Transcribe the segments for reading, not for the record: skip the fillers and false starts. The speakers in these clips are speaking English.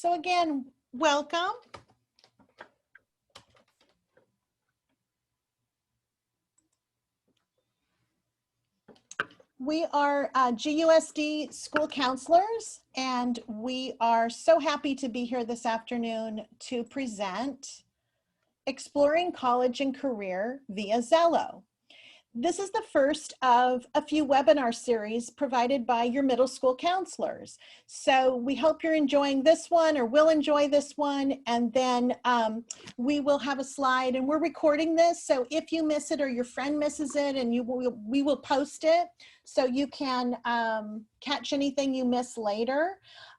So again, welcome. We are GUSD school counselors, and we are so happy to be here this afternoon to present Exploring College and Career via Xello. This is the first of a few webinar series provided by your middle school counselors. So we hope you're enjoying this one or will enjoy this one. And then we will have a slide, and we're recording this. So if you miss it or your friend misses it, and we will post it so you can catch anything you miss later.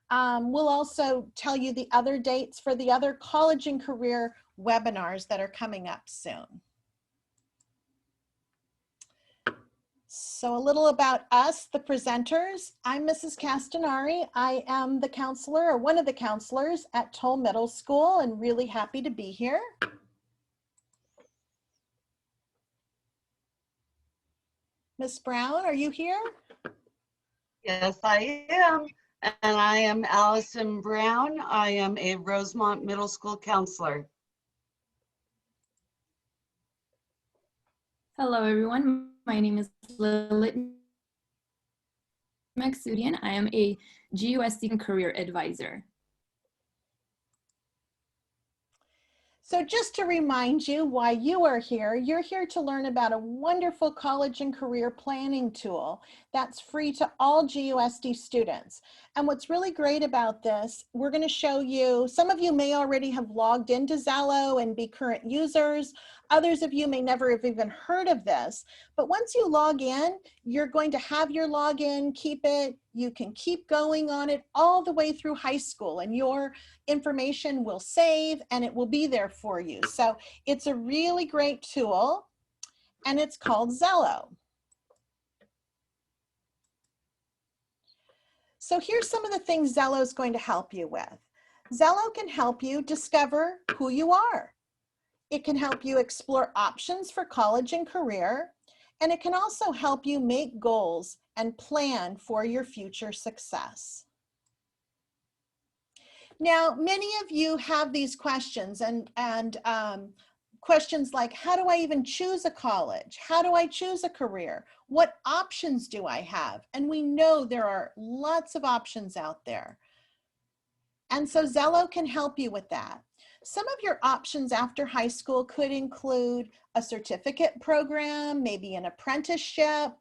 We'll also tell you the other dates for the other college and career webinars that are coming up soon. So a little about us, the presenters. I'm Mrs. Castanari. I am the counselor, or one of the counselors at Toll Middle School, and really happy to be here. Miss Brown, are you here? Yes, I am. And I am Allison Brown. I am a Rosemont Middle School counselor. Hello, everyone. My name is Lilith Maxudian. I am a GUSD career advisor. So just to remind you why you are here, you're here to learn about a wonderful college and career planning tool that's free to all GUSD students. And what's really great about this, we're going to show you, some of you may already have logged into Xello and be current users. Others of you may never have even heard of this, but once you log in, you're going to have your login, keep it. You can keep going on it all the way through high school, and your information will save and it will be there for you. So it's a really great tool, and it's called Xello. So here's some of the things Xello is going to help you with. Xello can help you discover who you are. It can help you explore options for college and career, and it can also help you make goals and plan for your future success. Now, many of you have these questions and questions like, how do I even choose a college? How do I choose a career? What options do I have? And we know there are lots of options out there. And so Xello can help you with that. Some of your options after high school could include a certificate program, maybe an apprenticeship,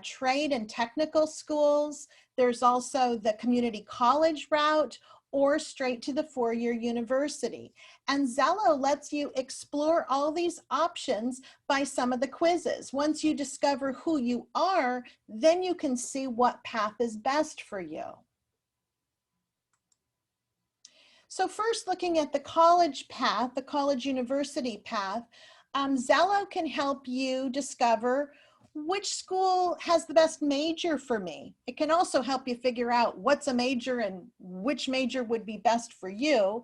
trade and technical schools. There's also the community college route, or straight to the four-year university. And Xello lets you explore all these options by some of the quizzes. Once you discover who you are, then you can see what path is best for you. So first, looking at the college path, the college university path, Xello can help you discover which school has the best major for me. It can also help you figure out what's a major and which major would be best for you.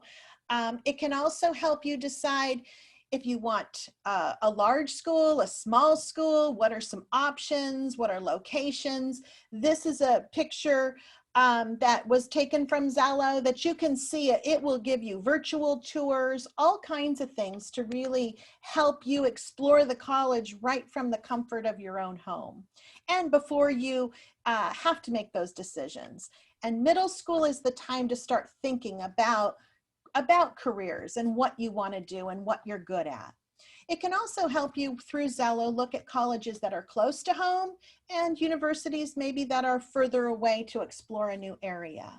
It can also help you decide if you want a large school, a small school, what are some options, what are locations. This is a picture that was taken from Xello that you can see. It will give you virtual tours, all kinds of things to really help you explore the college right from the comfort of your own home and before you have to make those decisions. And middle school is the time to start thinking about careers and what you want to do and what you're good at. It can also help you through Xello look at colleges that are close to home and universities maybe that are further away to explore a new area.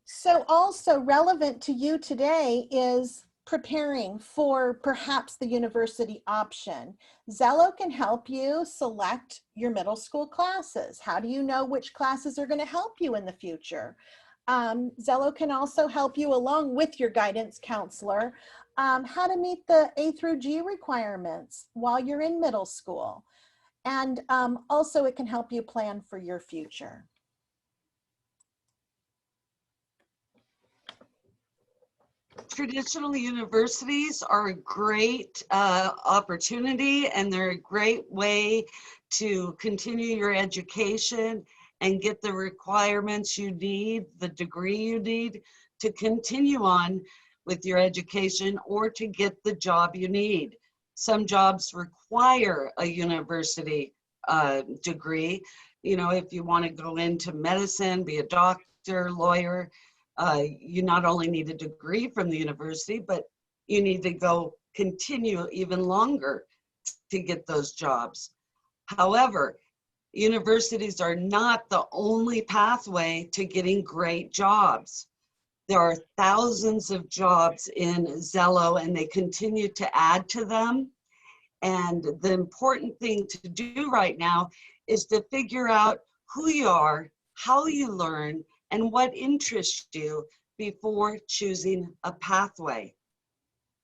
So also relevant to you today is preparing for perhaps the university option. Xello can help you select your middle school classes. How do you know which classes are going to help you in the future? Xello can also help you along with your guidance counselor how to meet the A through G requirements while you're in middle school. And also it can help you plan for your future. Traditional universities are a great opportunity, and they're a great way to continue your education and get the requirements you need, the degree you need to continue on with your education or to get the job you need. Some jobs require a university degree. You know, if you want to go into medicine, be a doctor, lawyer, you not only need a degree from the university, but you need to go continue even longer to get those jobs. However, universities are not the only pathway to getting great jobs. There are thousands of jobs in Xello, and they continue to add to them. And the important thing to do right now is to figure out who you are, how you learn, and what interests you before choosing a pathway.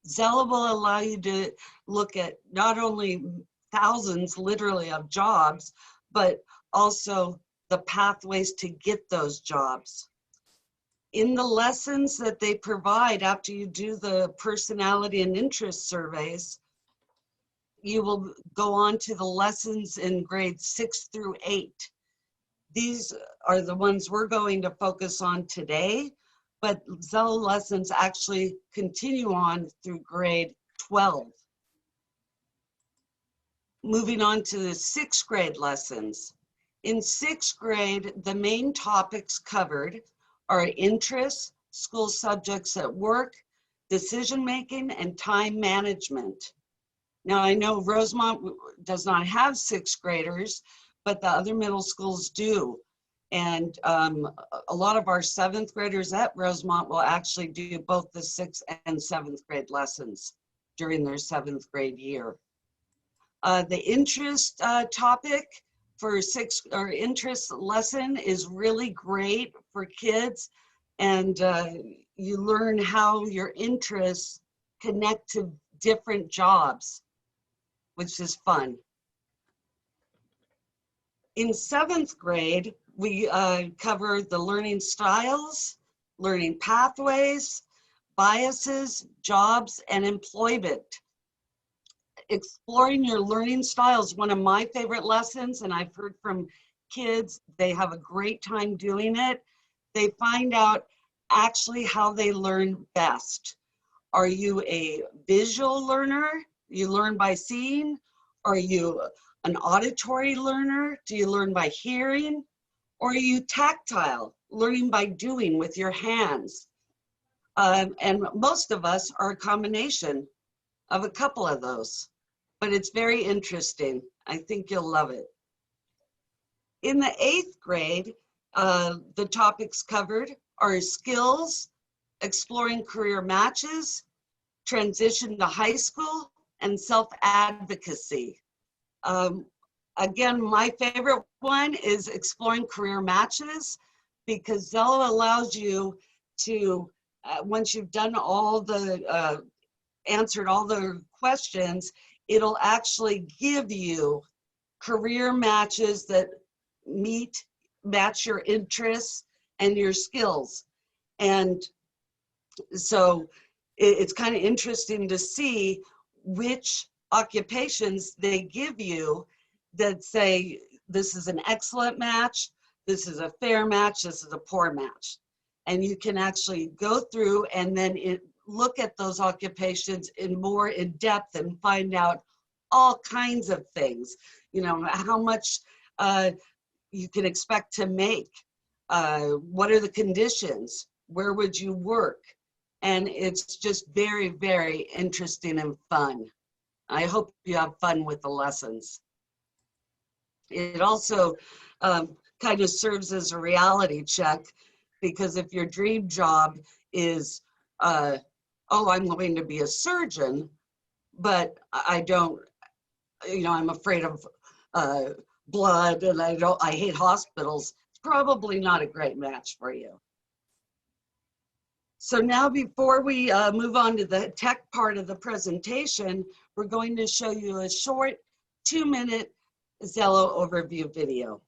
Xello will allow you to look at not only thousands literally of jobs, but also the pathways to get those jobs. In the lessons that they provide after you do the personality and interest surveys, you will go on to the lessons in grades 6 through 8. These are the ones we're going to focus on today, but Xello lessons actually continue on through grade 12. Moving on to the 6th grade lessons. In 6th grade, the main topics covered are interests, school subjects at work, decision-making, and time management. Now, I know Rosemont does not have 6th graders, but the other middle schools do. And a lot of our 7th graders at Rosemont will actually do both the 6th and 7th grade lessons during their 7th grade year. The interest topic for 6th or interest lesson is really great for kids, and you learn how your interests connect to different jobs, which is fun. In 7th grade, we cover the learning styles, learning pathways, biases, jobs, and employment. Exploring your learning style is one of my favorite lessons, and I've heard from kids, they have a great time doing it. They find out actually how they learn best. Are you a visual learner? You learn by seeing? Are you an auditory learner? Do you learn by hearing? Or are you tactile, learning by doing with your hands? And most of us are a combination of a couple of those, but it's very interesting. I think you'll love it. In the 8th grade, the topics covered are skills, exploring career matches, transition to high school, and self-advocacy. Again, my favorite one is exploring career matches, because Xello allows you to, once you've done all the, answered all the questions, it'll actually give you career matches that match your interests and your skills. And so it's kind of interesting to see which occupations they give you that say, this is an excellent match, this is a fair match, this is a poor match. And you can actually go through and then look at those occupations in more in depth and find out all kinds of things. You know, how much you can expect to make, what are the conditions, where would you work? And it's just very, very interesting and fun. I hope you have fun with the lessons. It also kind of serves as a reality check, because if your dream job is, oh, I'm going to be a surgeon, but I don't, you know, I'm afraid of blood and I hate hospitals, it's probably not a great match for you. So now, before we move on to the tech part of the presentation, we're going to show you a short 2-minute Xello overview video.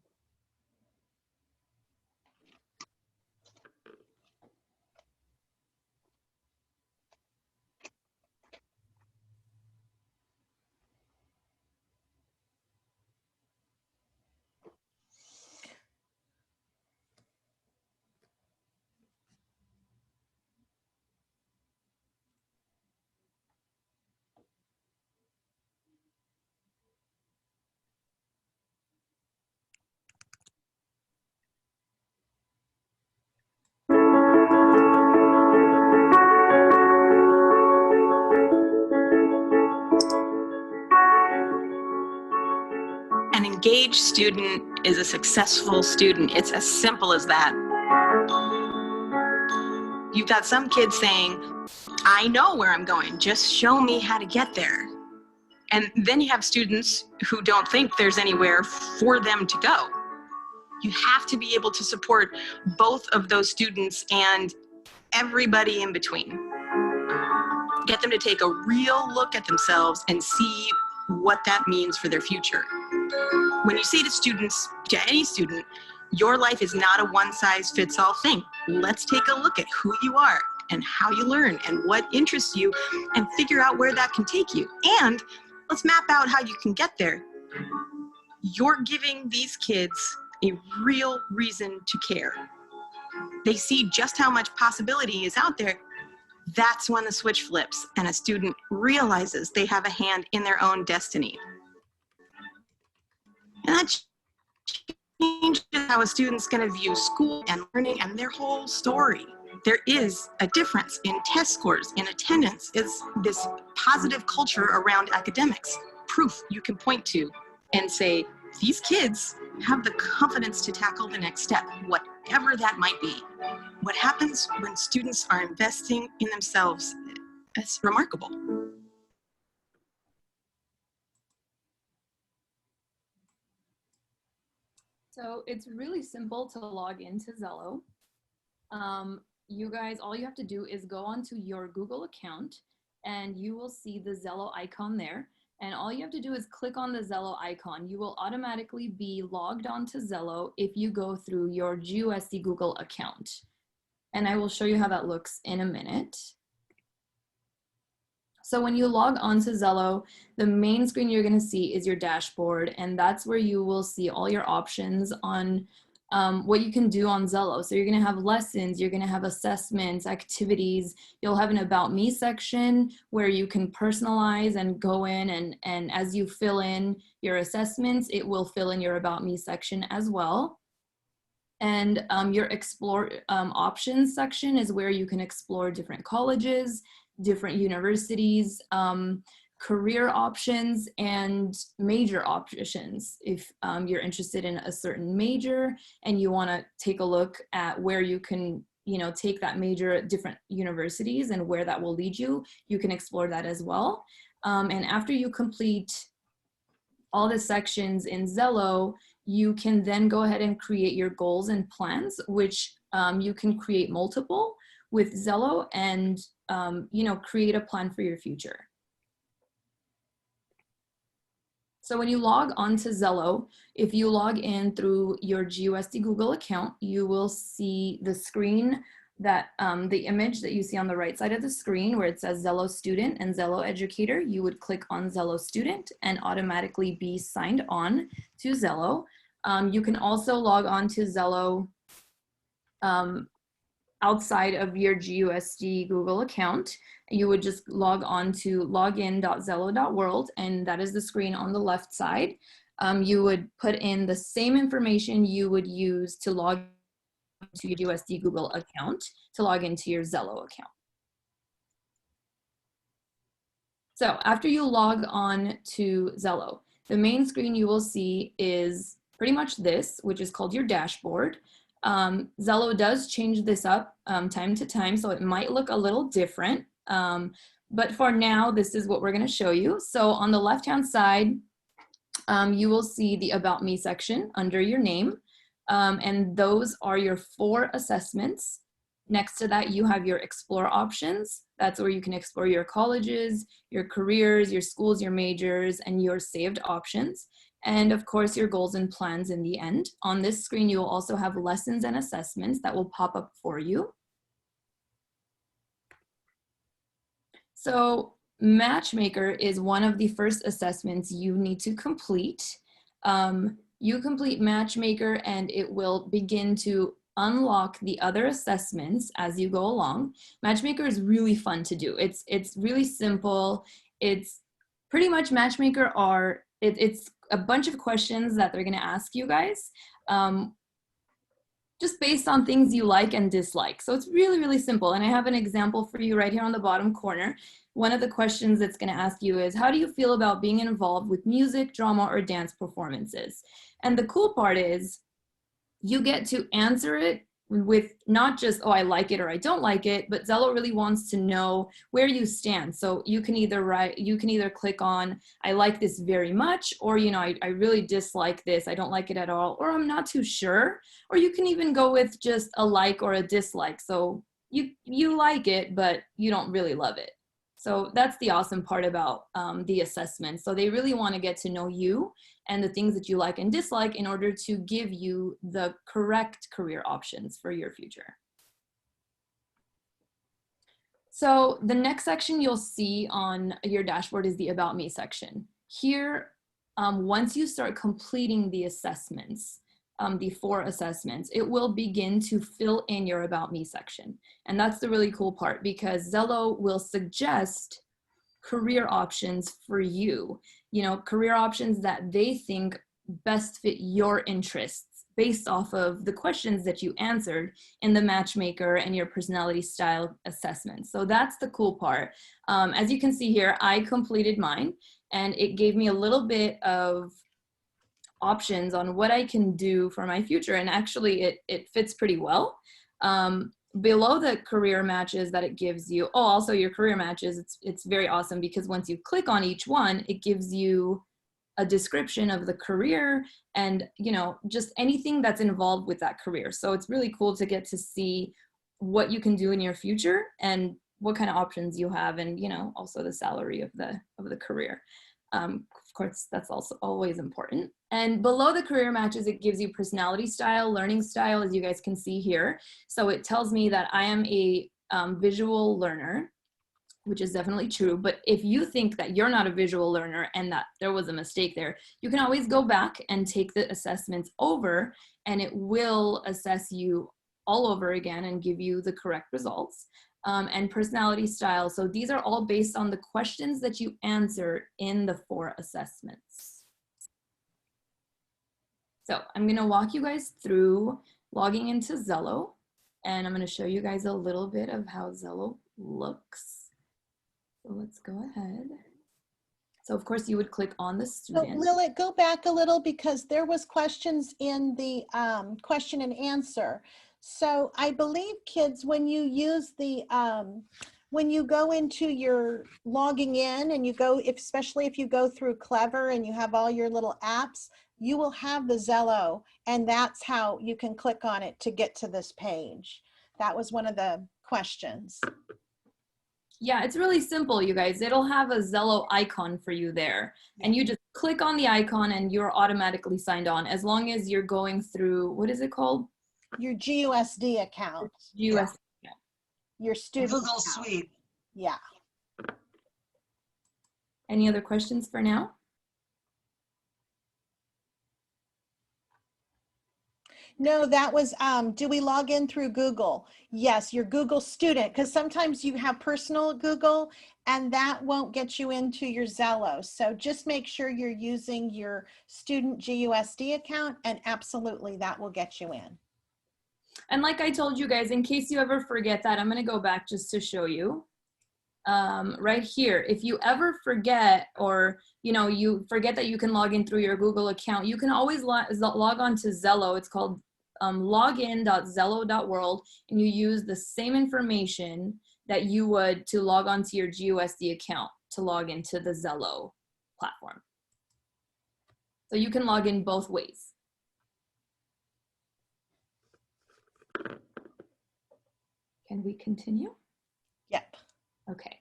engaged student is a successful student. It's as simple as that. You've got some kids saying, I know where I'm going, just show me how to get there. And then you have students who don't think there's anywhere for them to go. You have to be able to support both of those students and everybody in between. Get them to take a real look at themselves and see what that means for their future. When you say to students, to any student, your life is not a one-size-fits-all thing. Let's take a look at who you are and how you learn and what interests you and figure out where that can take you. And let's map out how you can get there. You're giving these kids a real reason to care. They see just how much possibility is out there. That's when the switch flips and a student realizes they have a hand in their own destiny. And that changes how a student's going to view school and learning and their whole story. There is a difference in test scores, in attendance. It's this positive culture around academics. Proof you can point to and say, these kids have the confidence to tackle the next step, whatever that might be. What happens when students are investing in themselves, it's remarkable. So it's really simple to log into Xello. You guys, all you have to do is go onto your Google account and you will see the Xello icon there. And all you have to do is click on the Xello icon. You will automatically be logged onto Xello if you go through your GUSD Google account. And I will show you how that looks in a minute. So when you log onto Xello, the main screen you're gonna see is your dashboard, and that's where you will see all your options on what you can do on Xello. So you're gonna have lessons, you're gonna have assessments, activities, you'll have an About Me section where you can personalize and go in and as you fill in your assessments, it will fill in your About Me section as well. And your Explore options section is where you can explore different colleges, different universities, career options, and major options. If you're interested in a certain major and you want to take a look at where you can, take that major at different universities and where that will lead you, you can explore that as well. And after you complete all the sections in Xello, you can then go ahead and create your goals and plans, which you can create multiple with Xello and create a plan for your future. So when you log onto Xello, if you log in through your GUSD Google account, you will see the screen that the image that you see on the right side of the screen where it says Xello Student and Xello Educator. You would click on Xello Student and automatically be signed on to Xello. You can also log on to Xello outside of your GUSD Google account. You would just log on to login.xello.world, and that is the screen on the left side. You would put in the same information you would use to log to your GUSD Google account to log into your Xello account. So after you log on to Xello, the main screen you will see is pretty much this, which is called your dashboard. Xello does change this up time to time, so it might look a little different. But for now, this is what we're going to show you. So on the left-hand side, you will see the About Me section under your name. And those are your 4 assessments. Next to that, you have your Explore options. That's where you can explore your colleges, your careers, your schools, your majors, and your saved options. And of course, your goals and plans in the end. On this screen, you will also have lessons and assessments that will pop up for you. So Matchmaker is one of the first assessments you need to complete. You complete Matchmaker and it will begin to unlock the other assessments as you go along. Matchmaker is really fun to do. It's really simple. It's pretty much Matchmaker it's a bunch of questions that they're gonna ask you guys. just based on things you like and dislike. So it's really, really simple. And I have an example for you right here on the bottom corner. One of the questions it's going to ask you is, how do you feel about being involved with music, drama, or dance performances? And the cool part is you get to answer it with not just, oh, I like it or I don't like it, but Xello really wants to know where you stand. So you can either click on, I like this very much, or, you know, I really dislike this, I don't like it at all, or I'm not too sure. Or you can even go with just a like or a dislike. So you like it, but you don't really love it. So that's the awesome part about the assessment. So they really want to get to know you and the things that you like and dislike in order to give you the correct career options for your future. So the next section you'll see on your dashboard is the About Me section. Here, once you start completing the assessments, the 4 assessments, it will begin to fill in your About Me section. And that's the really cool part, because Xello will suggest career options for you, you know, career options that they think best fit your interests based off of the questions that you answered in the matchmaker and your personality style assessment. So that's the cool part. As you can see here, I completed mine and it gave me a little bit of options on what I can do for my future. And actually it fits pretty well. Below the career matches that it gives you, oh, also your career matches, it's very awesome because once you click on each one, it gives you a description of the career and, you know, just anything that's involved with that career. So it's really cool to get to see what you can do in your future and what kind of options you have, and, you know, also the salary of the career. Of course, that's also always important. And below the career matches, it gives you personality style, learning style, as you guys can see here. So it tells me that I am a visual learner, which is definitely true. But if you think that you're not a visual learner and that there was a mistake there, you can always go back and take the assessments over and it will assess you all over again and give you the correct results. And personality style. So these are all based on the questions that you answer in the 4 assessments. So I'm going to walk you guys through logging into Xello, and I'm going to show you guys a little bit of how Xello looks. So let's go ahead. So of course you would click on the student. So Lilith, go back a little because there was questions in the question and answer. So I believe kids, when you use the, when you go into your logging in and you go, especially if you go through Clever and you have all your little apps, you will have the Xello, and that's how you can click on it to get to this page. That was one of the questions. Yeah, it's really simple, you guys. It'll have a Xello icon for you there. And you just click on the icon and you're automatically signed on as long as you're going through, what is it called? Your GUSD account. GUSD. Yeah. Your student Google account. Suite. Yeah. Any other questions for now? No, that was, do we log in through Google? Yes, your Google student, because sometimes you have personal Google and that won't get you into your Xello. So just make sure you're using your student GUSD account and absolutely that will get you in. And like I told you guys, in case you ever forget that, I'm going to go back just to show you. Right here, if you ever forget, or you forget that you can log in through your Google account, you can always log on to Xello. It's called login.xello.world, and you use the same information that you would to log on to your GUSD account to log into the Xello platform. So you can log in both ways. Can we continue? Yep. Okay.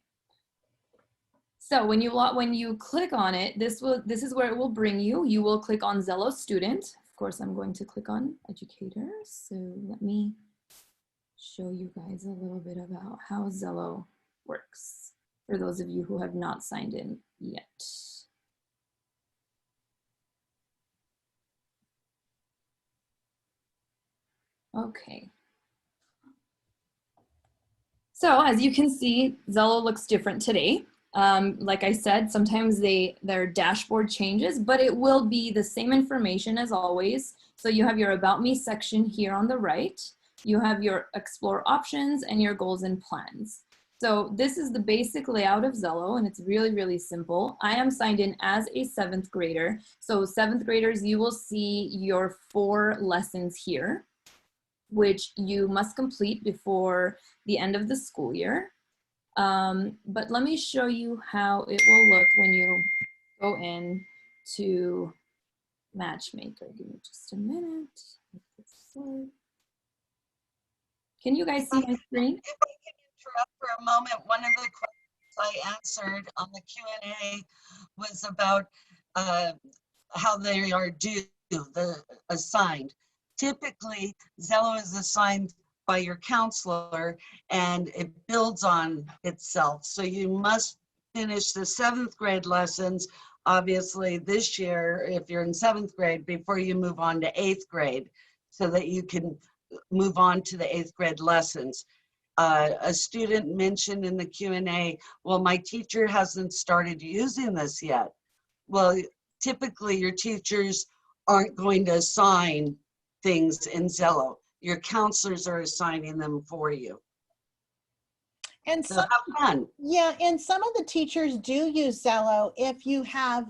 So when you click on it, this is where it will bring you. You will click on Xello Student. Of course, I'm going to click on Educator. So let me show you guys a little bit about how Xello works for those of you who have not signed in yet. Okay. So as you can see, Xello looks different today. Like I said, sometimes their dashboard changes, but it will be the same information as always. So you have your About Me section here on the right. You have your Explore options and your goals and plans. So this is the basic layout of Xello, and it's really, really simple. I am signed in as a 7th grader. So 7th graders, you will see your 4 lessons here, which you must complete before the end of the school year. But let me show you how it will look when you go in to Matchmaker. Give me just a minute. Can you guys see my screen? If I can interrupt for a moment, one of the questions I answered on the Q&A was about how they are due, the assigned. Typically, Xello is assigned by your counselor and it builds on itself. So you must finish the 7th grade lessons, obviously this year, if you're in 7th grade, before you move on to 8th grade, so that you can move on to the 8th grade lessons. A student mentioned in the Q&A, well, my teacher hasn't started using this yet. Well, typically your teachers aren't going to assign things in Xello. Your counselors are assigning them for you. And So some, have fun. yeah, and some of the teachers do use Xello if you have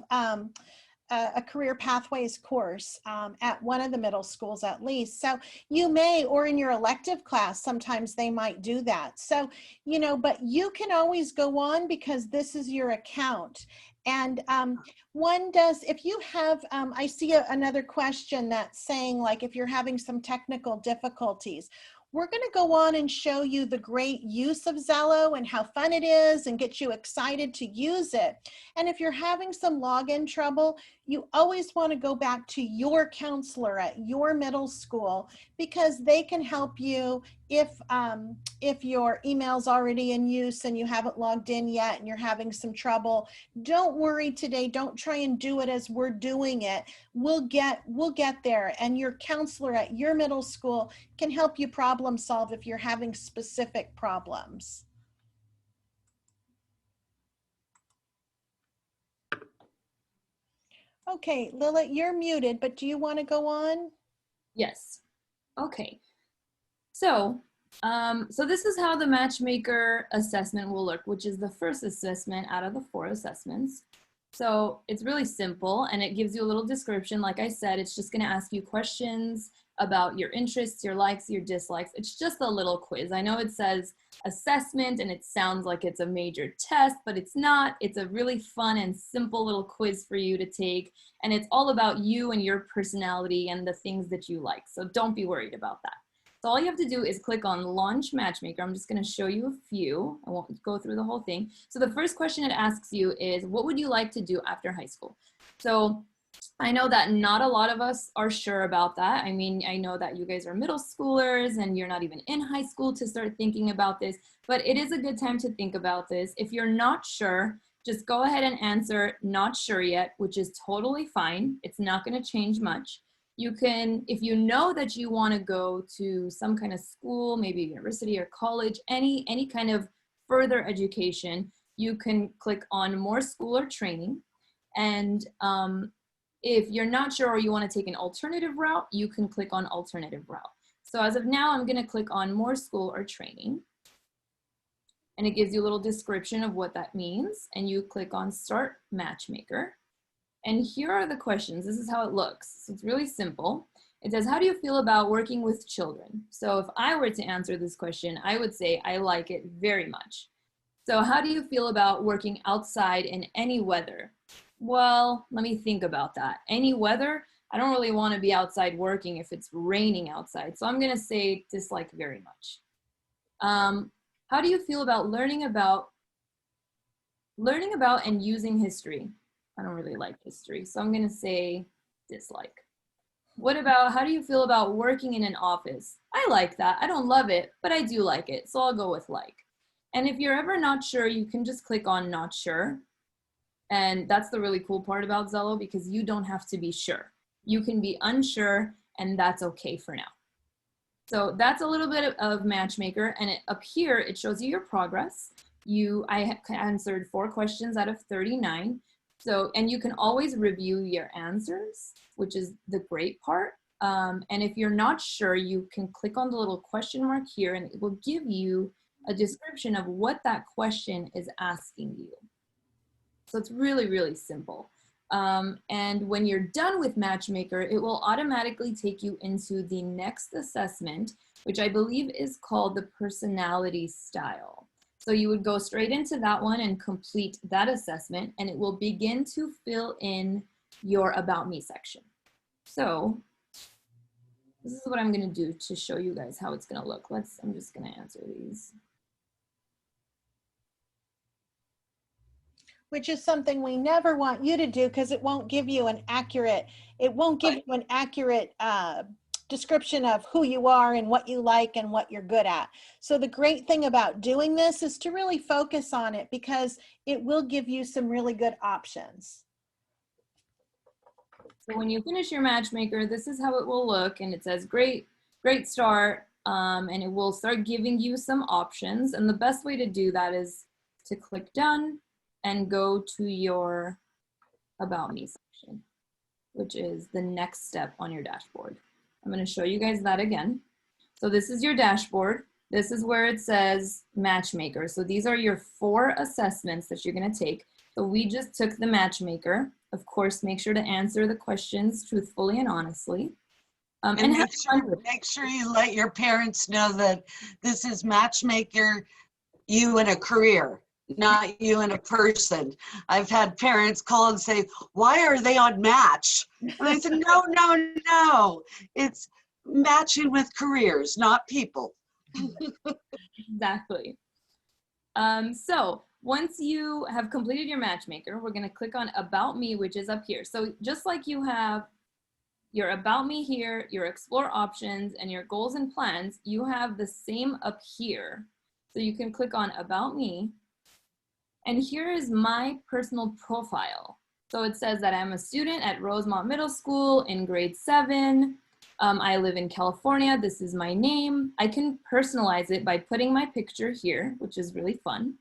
a career pathways course at one of the middle schools at least. So you may, or in your elective class, sometimes they might do that. So, you know, but you can always go on because this is your account. And one does, if you have, I see another question that's saying like, if you're having some technical difficulties, we're going to go on and show you the great use of Xello and how fun it is and get you excited to use it. And if you're having some login trouble, you always want to go back to your counselor at your middle school because they can help you if your email's already in use and you haven't logged in yet and you're having some trouble. Don't worry today. Don't try and do it as we're doing it. We'll get there, and your counselor at your middle school can help you problem solve if you're having specific problems. Okay, Lilith, you're muted, but do you want to go on? Yes. Okay. So, so this is how the Matchmaker assessment will look, which is the first assessment out of the 4 assessments. So it's really simple and it gives you a little description. Like I said, it's just going to ask you questions about your interests, your likes, your dislikes. It's just a little quiz. I know it says assessment and it sounds like it's a major test, but it's not. It's a really fun and simple little quiz for you to take. And it's all about you and your personality and the things that you like. So don't be worried about that. So all you have to do is click on Launch Matchmaker. I'm just going to show you a few. I won't go through the whole thing. So the first question it asks you is, what would you like to do after high school? So I know that not a lot of us are sure about that. I mean, I know that you guys are middle schoolers and you're not even in high school to start thinking about this, but it is a good time to think about this. If you're not sure, just go ahead and answer not sure yet, which is totally fine. It's not going to change much. You can, if you know that you want to go to some kind of school, maybe university or college, any kind of further education, you can click on more school or training. And if you're not sure or you want to take an alternative route, you can click on alternative route. So as of now, I'm going to click on more school or training. And it gives you a little description of what that means. And you click on Start Matchmaker. And here are the questions. This is how it looks. So it's really simple. It says, how do you feel about working with children? So if I were to answer this question, I would say I like it very much. So how do you feel about working outside in any weather? Well, let me think about that. Any weather, I don't really want to be outside working if it's raining outside. So I'm going to say dislike very much. How do you feel about learning about and using history? I don't really like history, so I'm going to say dislike. What about, how do you feel about working in an office? I like that. I don't love it, but I do like it, so I'll go with like. And if you're ever not sure, you can just click on not sure. And that's the really cool part about Xello, because you don't have to be sure. You can be unsure, and that's okay for now. So that's a little bit of Matchmaker, and up here, it shows you your progress. I answered 4 questions out of 39. So, and you can always review your answers, which is the great part. And if you're not sure, you can click on the little question mark here and it will give you a description of what that question is asking you. So it's really, really simple. And when you're done with Matchmaker, it will automatically take you into the next assessment, which I believe is called the personality style. So you would go straight into that one and complete that assessment, and it will begin to fill in your About Me section. So this is what I'm gonna do to show you guys how it's gonna look. I'm just gonna answer these. Which is something we never want you to do because it won't give you an accurate, description of who you are and what you like and what you're good at. So the great thing about doing this is to really focus on it because it will give you some really good options. So when you finish your Matchmaker, this is how it will look, and it says great start, and it will start giving you some options. And the best way to do that is to click done and go to your About Me section, which is the next step on your dashboard. I'm going to show you guys that again. So this is your dashboard. This is where it says Matchmaker. So these are your 4 assessments that you're going to take. So we just took the Matchmaker. Of course, make sure to answer the questions truthfully and honestly. And make sure you let your parents know that this is Matchmaker, you in a career, not you in a person. I've had parents call and say, why are they on Match? And I said, no. It's matching with careers, not people. Exactly. So once you have completed your Matchmaker, we're going to click on About Me, which is up here. So just like you have your About Me here, your Explore options, and your goals and plans, you have the same up here. So you can click on About Me. And here is my personal profile. So it says that I'm a student at Rosemont Middle School in grade 7. I live in California. This is my name. I can personalize it by putting my picture here, which is really fun.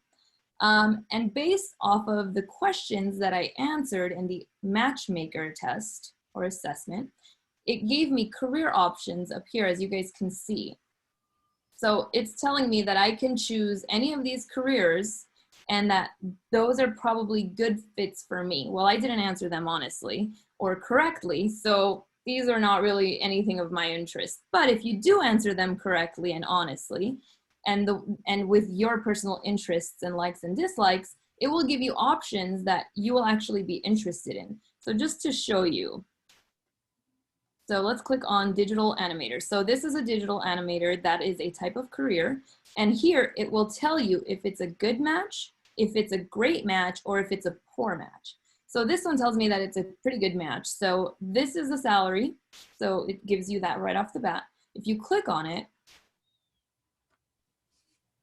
And based off of the questions that I answered in the Matchmaker test or assessment, it gave me career options up here, as you guys can see. So it's telling me that I can choose any of these careers and that those are probably good fits for me. Well, I didn't answer them honestly or correctly, so these are not really anything of my interest. But if you do answer them correctly and honestly, and with your personal interests and likes and dislikes, it will give you options that you will actually be interested in. So just to show you. So let's click on digital animator. So this is a digital animator that is a type of career. And here it will tell you if it's a good match, if it's a great match, or if it's a poor match. So this one tells me that it's a pretty good match. So this is the salary. So it gives you that right off the bat. If you click on it,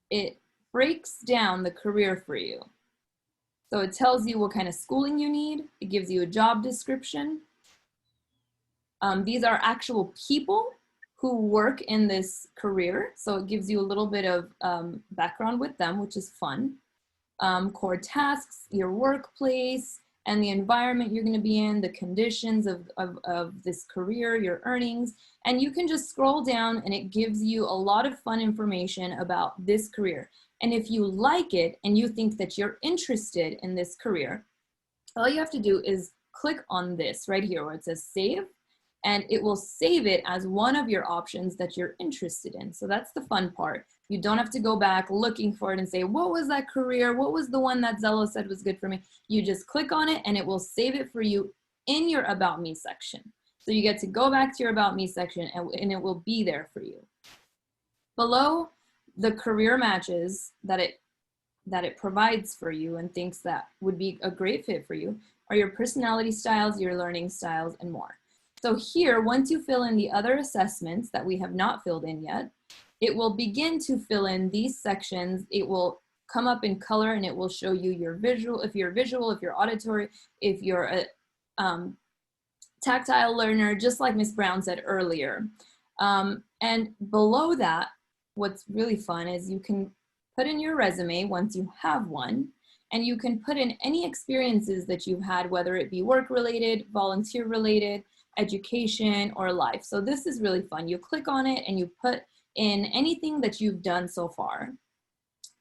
it breaks down the career for you. So it tells you what kind of schooling you need. It gives you a job description. These are actual people who work in this career. So it gives you a little bit of background with them, which is fun. Core tasks, your workplace, and the environment you're going to be in, the conditions of this career, your earnings. And you can just scroll down and it gives you a lot of fun information about this career. And if you like it and you think that you're interested in this career, all you have to do is click on this right here where it says save, and it will save it as one of your options that you're interested in. So that's the fun part. You don't have to go back looking for it and say, what was that career? What was the one that Xello said was good for me? You just click on it and it will save it for you in your About Me section. So you get to go back to your About Me section and it will be there for you. Below the career matches that it provides for you and thinks that would be a great fit for you are your personality styles, your learning styles, and more. So here, once you fill in the other assessments that we have not filled in yet, it will begin to fill in these sections. It will come up in color and it will show you your visual, if you're visual, if you're auditory, if you're a tactile learner, just like Ms. Brown said earlier. And below that, what's really fun is you can put in your resume once you have one, and you can put in any experiences that you've had, whether it be work-related, volunteer-related, education, or life. So this is really fun. You click on it and you put in anything that you've done so far.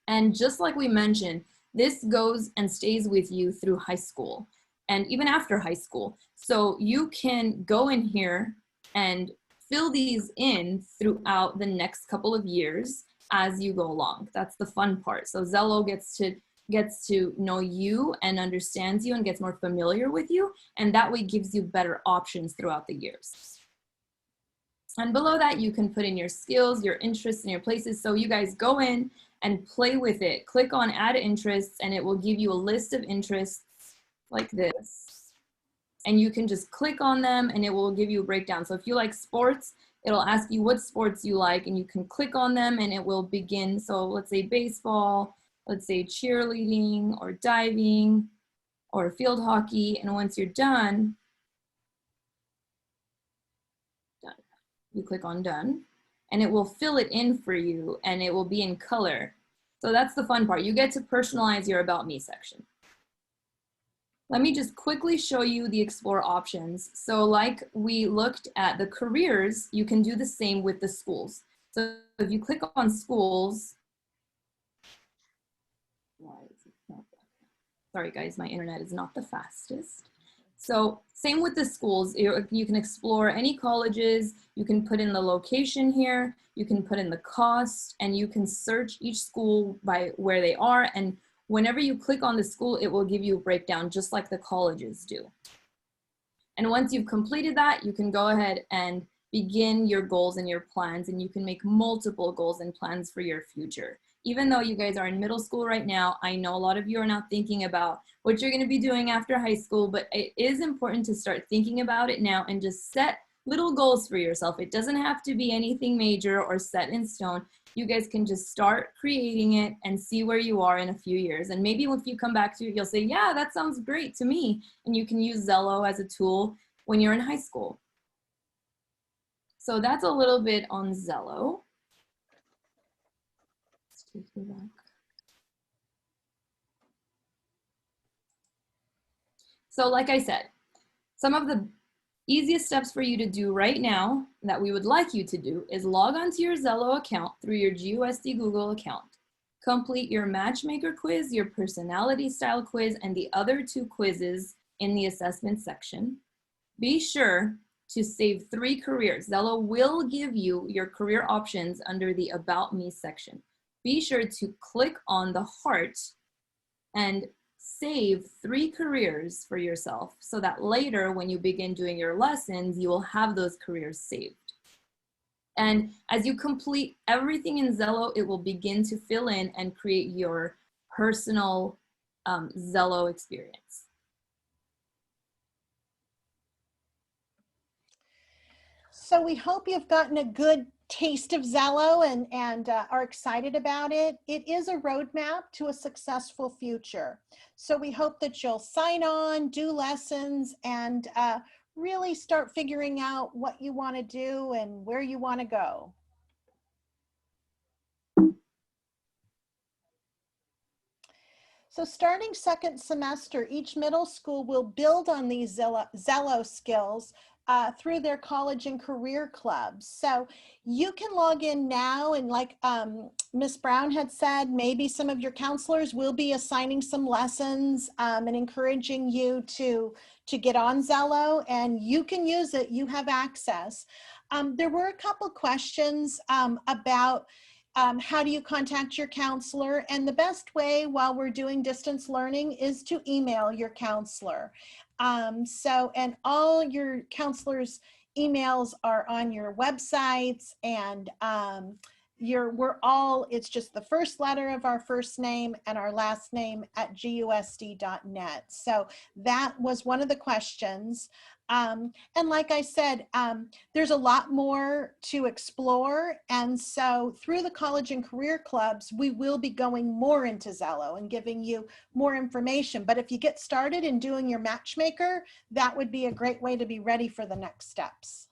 And just like we mentioned, this goes and stays with you through high school and even after high school. So you can go in here and fill these in throughout the next couple of years as you go along. That's the fun part. So Xello gets to know you and understands you and gets more familiar with you, and that way gives you better options throughout the years. And below that, you can put in your skills, your interests, and your places. So you guys go in and play with it. Click on add interests, and it will give you a list of interests like this. And you can just click on them and it will give you a breakdown. So if you like sports, it'll ask you what sports you like, and you can click on them and it will begin. So let's say baseball, let's say cheerleading or diving or field hockey. And once you're done, you click on done, and it will fill it in for you and it will be in color. So that's the fun part. You get to personalize your About Me section. Let me just quickly show you the explore options. So like we looked at the careers, you can do the same with the schools. So if you click on schools, sorry guys, my internet is not the fastest. So same with the schools, you can explore any colleges, you can put in the location here, you can put in the cost, and you can search each school by where they are. And whenever you click on the school, it will give you a breakdown just like the colleges do. And once you've completed that, you can go ahead and begin your goals and your plans, and you can make multiple goals and plans for your future. Even though you guys are in middle school right now, I know a lot of you are not thinking about what you're going to be doing after high school, but it is important to start thinking about it now and just set little goals for yourself. It doesn't have to be anything major or set in stone. You guys can just start creating it and see where you are in a few years. And maybe if you come back to it, you'll say, yeah, that sounds great to me. And you can use Xello as a tool when you're in high school. So that's a little bit on Xello. Let's take you back. So like I said, some of the easiest steps for you to do right now that we would like you to do is log onto your Xello account through your GUSD Google account. Complete your matchmaker quiz, your personality style quiz, and the other 2 quizzes in the assessment section. Be sure to save 3 careers. Xello will give you your career options under the About Me section. Be sure to click on the heart and save 3 careers for yourself so that later when you begin doing your lessons, you will have those careers saved. And as you complete everything in Xello, it will begin to fill in and create your personal Xello experience. So we hope you've gotten a good taste of Xello and are excited about it. It is a roadmap to a successful future. So we hope that you'll sign on, do lessons, and really start figuring out what you want to do and where you want to go. So starting second semester, each middle school will build on these Xello skills through their college and career clubs. So you can log in now, and like Ms. Brown had said, maybe some of your counselors will be assigning some lessons and encouraging you to get on Xello, and you can use it. You have access. There were a couple questions about how do you contact your counselor? And the best way while we're doing distance learning is to email your counselor. And all your counselors' emails are on your websites, and it's just the first letter of our first name and our last name at GUSD.net. So that was one of the questions. And like I said, there's a lot more to explore. And so through the college and career clubs, we will be going more into Xello and giving you more information. But if you get started in doing your matchmaker, that would be a great way to be ready for the next steps.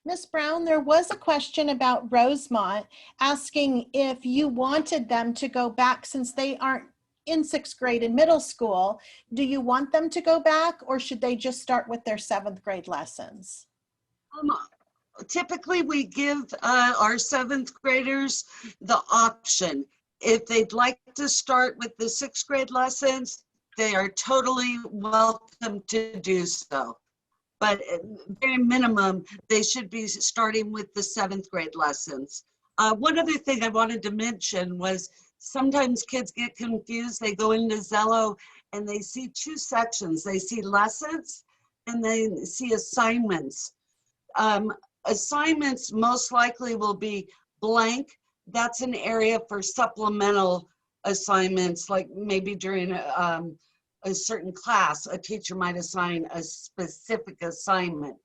Ms. Brown, there was a question about Rosemont asking if you wanted them to go back since they aren't in 6th grade and middle school, do you want them to go back, or should they just start with their 7th grade lessons? Typically, we give our 7th graders the option. If they'd like to start with the 6th grade lessons, they are totally welcome to do so. But at very minimum, they should be starting with the 7th grade lessons. One other thing I wanted to mention was sometimes kids get confused. They go into Xello and they see 2 sections. They see lessons and they see assignments. Assignments most likely will be blank. That's an area for supplemental assignments, like maybe during a certain class, a teacher might assign a specific assignment.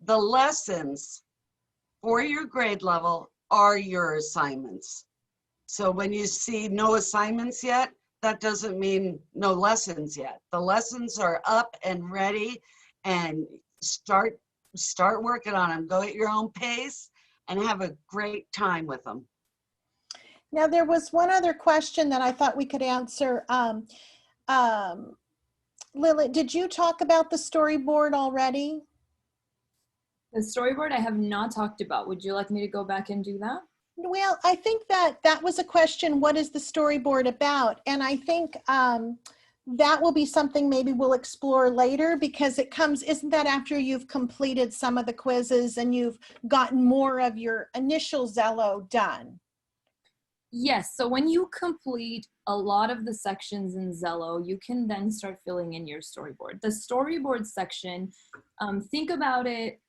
The lessons for your grade level are your assignments. So when you see no assignments yet, that doesn't mean no lessons yet. The lessons are up and ready, and start working on them. Go at your own pace and have a great time with them. Now, there was one other question that I thought we could answer. Lily, did you talk about the storyboard already? The storyboard I have not talked about. Would you like me to go back and do that? Well, I think that was a question, what is the storyboard about? And I think that will be something maybe we'll explore later, because it comes, isn't that after you've completed some of the quizzes and you've gotten more of your initial Xello done? Yes, so when you complete a lot of the sections in Xello, you can then start filling in your storyboard. The storyboard section, think about it,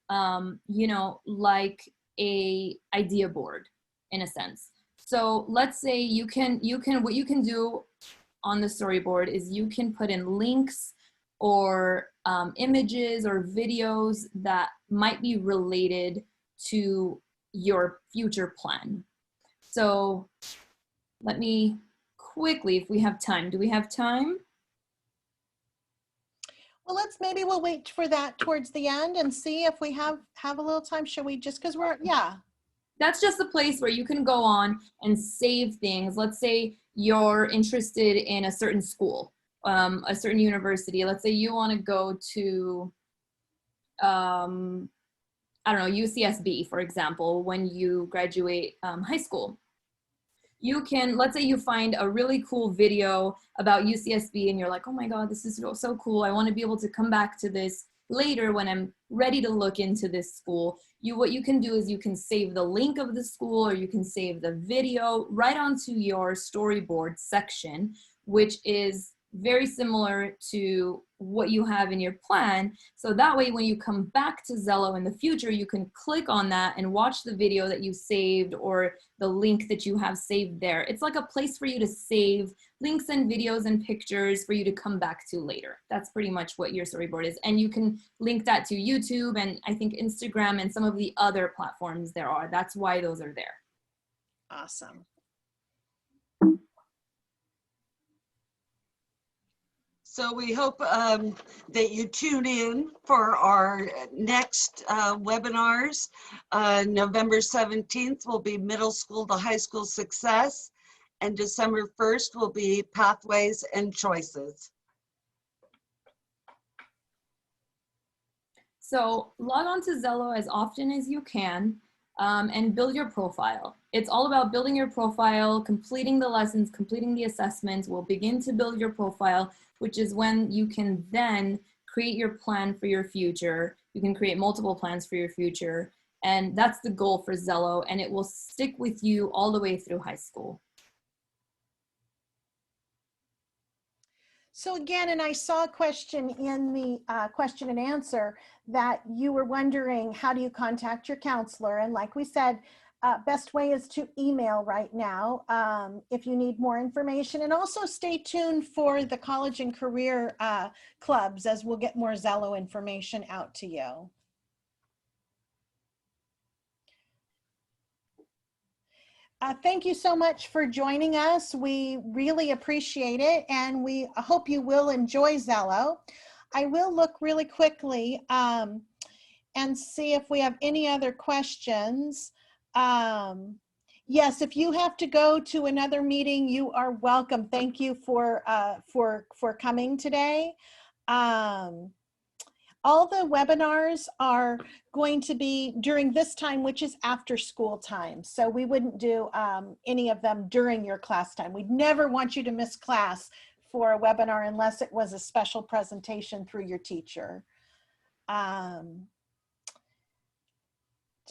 you know, like a idea board in a sense. So let's say what you can do on the storyboard is you can put in links or images or videos that might be related to your future plan. So let me quickly, if we have time, do we have time? Well, maybe we'll wait for that towards the end and see if we have a little time. Should we just, because yeah. That's just a place where you can go on and save things. Let's say you're interested in a certain school, a certain university. Let's say you want to go to, I don't know, UCSB, for example, when you graduate high school. You can, let's say you find a really cool video about UCSB and you're like, oh my God, this is so cool. I want to be able to come back to this later when I'm ready to look into this school. What you can do is you can save the link of the school, or you can save the video right onto your storyboard section, which is very similar to what you have in your plan. So that way, when you come back to Xello in the future, you can click on that and watch the video that you saved or the link that you have saved there. It's like a place for you to save links and videos and pictures for you to come back to later. That's pretty much what your storyboard is. And you can link that to YouTube and I think Instagram and some of the other platforms there are. That's why those are there. Awesome. So we hope that you tune in for our next webinars. November 17th will be middle school to high school success, and December 1st will be pathways and choices. So log on to Xello as often as you can and build your profile. It's all about building your profile, completing the lessons, completing the assessments. We'll begin to build your profile, which is when you can then create your plan for your future. You can create multiple plans for your future. And that's the goal for Xello, and it will stick with you all the way through high school. So again, and I saw a question in the question and answer that you were wondering, how do you contact your counselor? And like we said, best way is to email right now if you need more information. And also stay tuned for the college and career clubs, as we'll get more Xello information out to you. Thank you so much for joining us. We really appreciate it, and we hope you will enjoy Xello. I will look really quickly and see if we have any other questions. Yes, if you have to go to another meeting, you are welcome. Thank you for coming today. All the webinars are going to be during this time, which is after school time. So we wouldn't do any of them during your class time. We'd never want you to miss class for a webinar unless it was a special presentation through your teacher. Do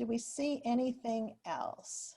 we see anything else?